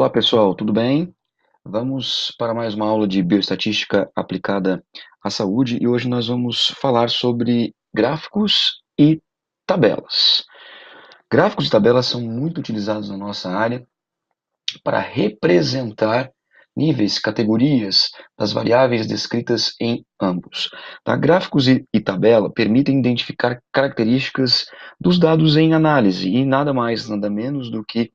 Olá pessoal, tudo bem? Vamos para mais uma aula de bioestatística aplicada à saúde e hoje nós vamos falar sobre gráficos e tabelas. Gráficos e tabelas são muito utilizados na nossa área para representar níveis, categorias das variáveis descritas em ambos. Tá? Gráficos e tabela permitem identificar características dos dados em análise e nada mais, nada menos do que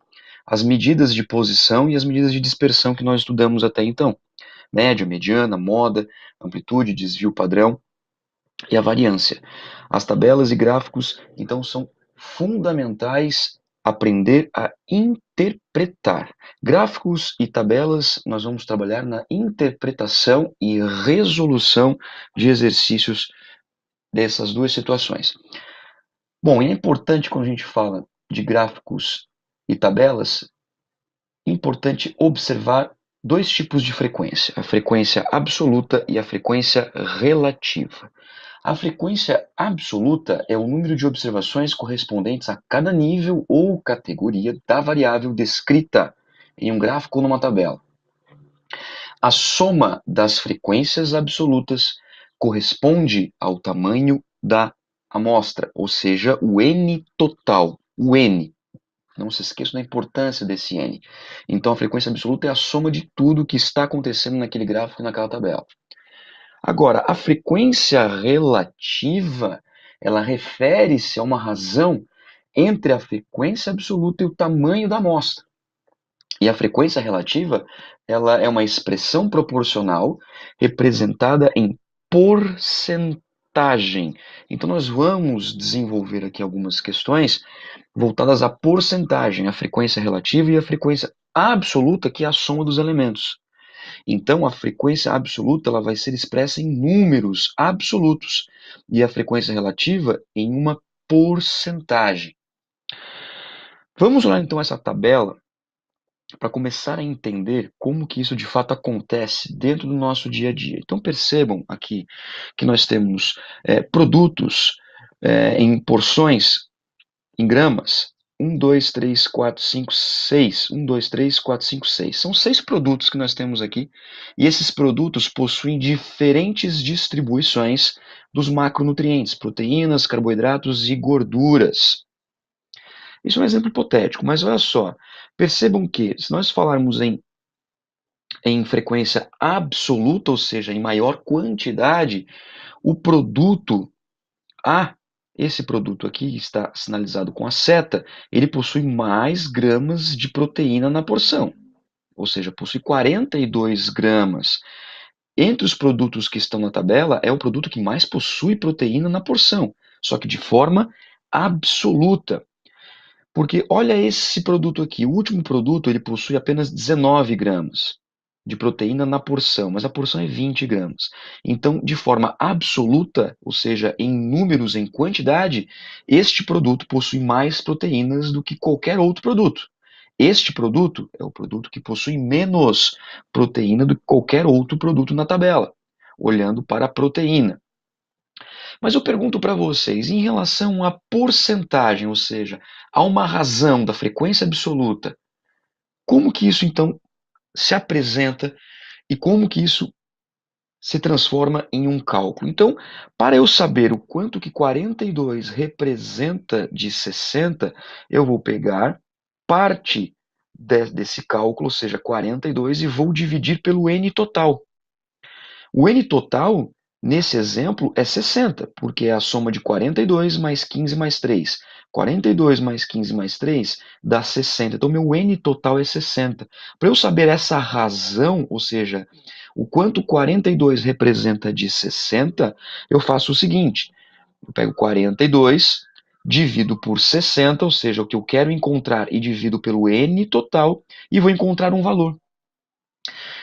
as medidas de posição e as medidas de dispersão que nós estudamos até então. Média, mediana, moda, amplitude, desvio padrão e a variância. As tabelas e gráficos, então, são fundamentais aprender a interpretar. Gráficos e tabelas, nós vamos trabalhar na interpretação e resolução de exercícios dessas duas situações. Bom, é importante quando a gente fala de gráficos e tabelas, importante observar dois tipos de frequência, a frequência absoluta e a frequência relativa. A frequência absoluta é o número de observações correspondentes a cada nível ou categoria da variável descrita em um gráfico ou numa tabela. A soma das frequências absolutas corresponde ao tamanho da amostra, ou seja, o N total, o N. Não se esqueça da importância desse N. Então, a frequência absoluta é a soma de tudo que está acontecendo naquele gráfico e naquela tabela. Agora, a frequência relativa, ela refere-se a uma razão entre a frequência absoluta e o tamanho da amostra. E a frequência relativa, ela é uma expressão proporcional representada em porcentagem. Então, nós vamos desenvolver aqui algumas questões voltadas à porcentagem, a frequência relativa e a frequência absoluta, que é a soma dos elementos. Então, a frequência absoluta ela vai ser expressa em números absolutos e a frequência relativa em uma porcentagem. Vamos olhar então essa tabela para começar a entender como que isso de fato acontece dentro do nosso dia a dia. Então percebam aqui que nós temos produtos em porções, em gramas, 1, 2, 3, 4, 5, 6. 1, 2, 3, 4, 5, 6. São 6 produtos que nós temos aqui, e esses produtos possuem diferentes distribuições dos macronutrientes, proteínas, carboidratos e gorduras. Isso é um exemplo hipotético, mas olha só, percebam que, se nós falarmos em frequência absoluta, ou seja, em maior quantidade, o produto A, esse produto aqui está sinalizado com a seta, ele possui mais gramas de proteína na porção, ou seja, possui 42 gramas. Entre os produtos que estão na tabela, é o produto que mais possui proteína na porção, só que de forma absoluta. Porque olha esse produto aqui, o último produto ele possui apenas 19 gramas de proteína na porção, mas a porção é 20 gramas. Então, de forma absoluta, ou seja, em números, em quantidade, este produto possui mais proteínas do que qualquer outro produto. Este produto é o produto que possui menos proteína do que qualquer outro produto na tabela, olhando para a proteína. Mas eu pergunto para vocês, em relação à porcentagem, ou seja, a uma razão da frequência absoluta, como que isso então se apresenta e como que isso se transforma em um cálculo? Então, para eu saber o quanto que 42 representa de 60, eu vou pegar parte desse cálculo, ou seja, 42, e vou dividir pelo N total. O N total, nesse exemplo, é 60, porque é a soma de 42 mais 15 mais 3. 42 mais 15 mais 3 dá 60. Então, meu N total é 60. Para eu saber essa razão, ou seja, o quanto 42 representa de 60, eu faço o seguinte: eu pego 42, divido por 60, ou seja, o que eu quero encontrar, e divido pelo N total, e vou encontrar um valor.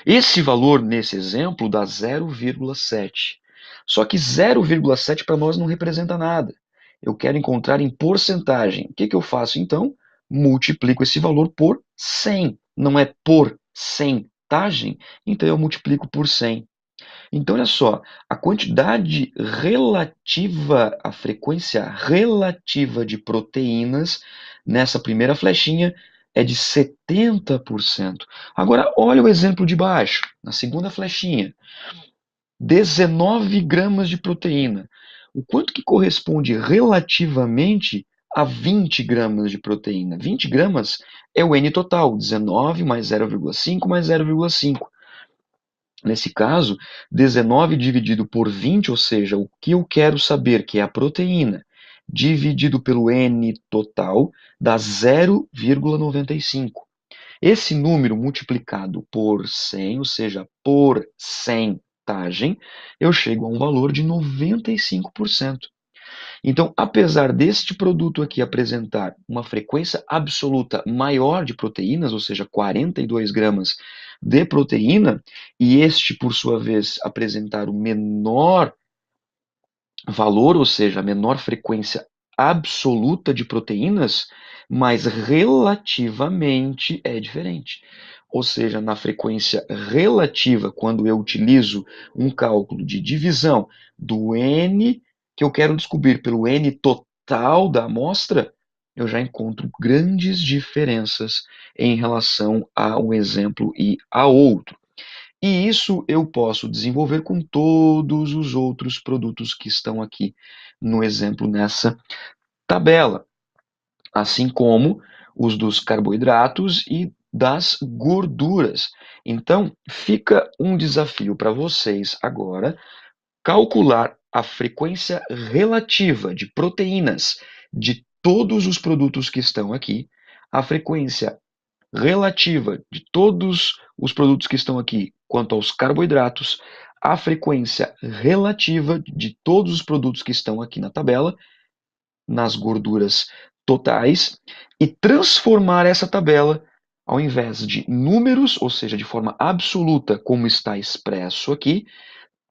Esse valor, nesse exemplo, dá 0,7. Só que 0,7 para nós não representa nada. Eu quero encontrar em porcentagem. O que eu faço então? Multiplico esse valor por 100. Não é porcentagem? Então eu multiplico por 100. Então, olha só, a quantidade relativa, a frequência relativa de proteínas nessa primeira flechinha é de 70%. Agora, olha o exemplo de baixo, na segunda flechinha. 19 gramas de proteína. O quanto que corresponde relativamente a 20 gramas de proteína? 20 gramas é o N total, 19 mais 0,5 mais 0,5. Nesse caso, 19 dividido por 20, ou seja, o que eu quero saber, que é a proteína, dividido pelo N total, dá 0,95. Esse número multiplicado por 100, ou seja, por centagem, eu chego a um valor de 95%. Então, apesar deste produto aqui apresentar uma frequência absoluta maior de proteínas, ou seja, 42 gramas de proteína, e este, por sua vez, apresentar o menor valor, ou seja, a menor frequência absoluta de proteínas, mas relativamente é diferente. Ou seja, na frequência relativa, quando eu utilizo um cálculo de divisão do N que eu quero descobrir pelo N total da amostra, eu já encontro grandes diferenças em relação a um exemplo e a outro. E isso eu posso desenvolver com todos os outros produtos que estão aqui no exemplo nessa tabela, assim como os dos carboidratos e das gorduras. Então, fica um desafio para vocês agora calcular a frequência relativa de proteínas de todos os produtos que estão aqui, a frequência relativa de todos os produtos que estão aqui quanto aos carboidratos, a frequência relativa de todos os produtos que estão aqui na tabela, nas gorduras totais, e transformar essa tabela, ao invés de números, ou seja, de forma absoluta, como está expresso aqui,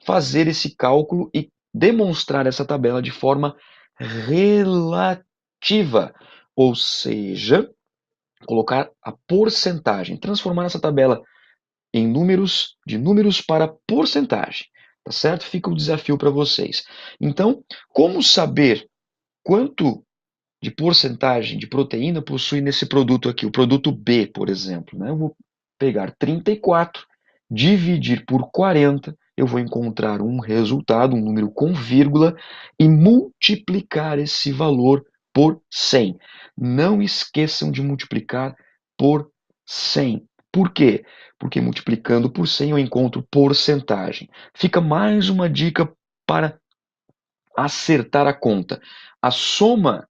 fazer esse cálculo e demonstrar essa tabela de forma relativa, ou seja, colocar a porcentagem, transformar essa tabela em números, de números para porcentagem, tá certo? Fica o desafio para vocês. Então, como saber quanto de porcentagem de proteína possui nesse produto aqui, o produto B, por exemplo, né? Eu vou pegar 34, dividir por 40, eu vou encontrar um resultado, um número com vírgula, e multiplicar esse valor por 100. Não esqueçam de multiplicar por 100. Por quê? Porque multiplicando por 100 eu encontro porcentagem. Fica mais uma dica para acertar a conta. A soma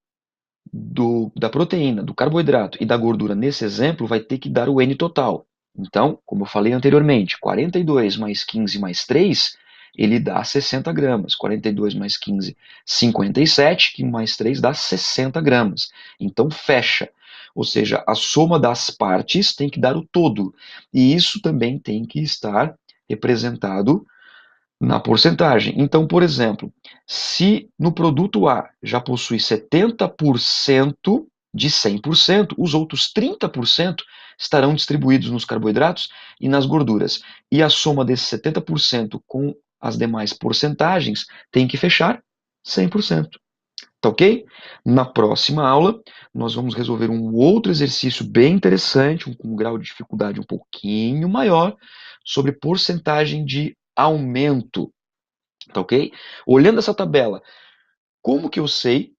da proteína, do carboidrato e da gordura nesse exemplo vai ter que dar o N total. Então, como eu falei anteriormente, 42 mais 15 mais 3, ele dá 60 gramas. 42 mais 15, 57, que mais 3 dá 60 gramas. Então, fecha. Ou seja, a soma das partes tem que dar o todo. E isso também tem que estar representado na porcentagem. Então, por exemplo, se no produto A já possui 70% de 100%, os outros 30% estarão distribuídos nos carboidratos e nas gorduras. E a soma desses 70% com as demais porcentagens tem que fechar 100%. Tá ok? Na próxima aula, nós vamos resolver um outro exercício bem interessante, com um grau de dificuldade um pouquinho maior, sobre porcentagem de aumento. Tá ok? Olhando essa tabela, como que eu sei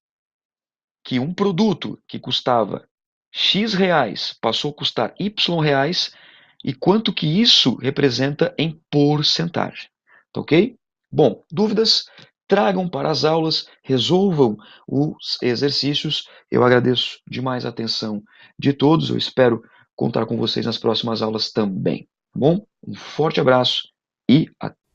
que um produto que custava X reais passou a custar Y reais e quanto que isso representa em porcentagem? Tá ok? Bom, dúvidas? Tragam para as aulas, resolvam os exercícios. Eu agradeço demais a atenção de todos. Eu espero contar com vocês nas próximas aulas também. Tá bom? Um forte abraço e até.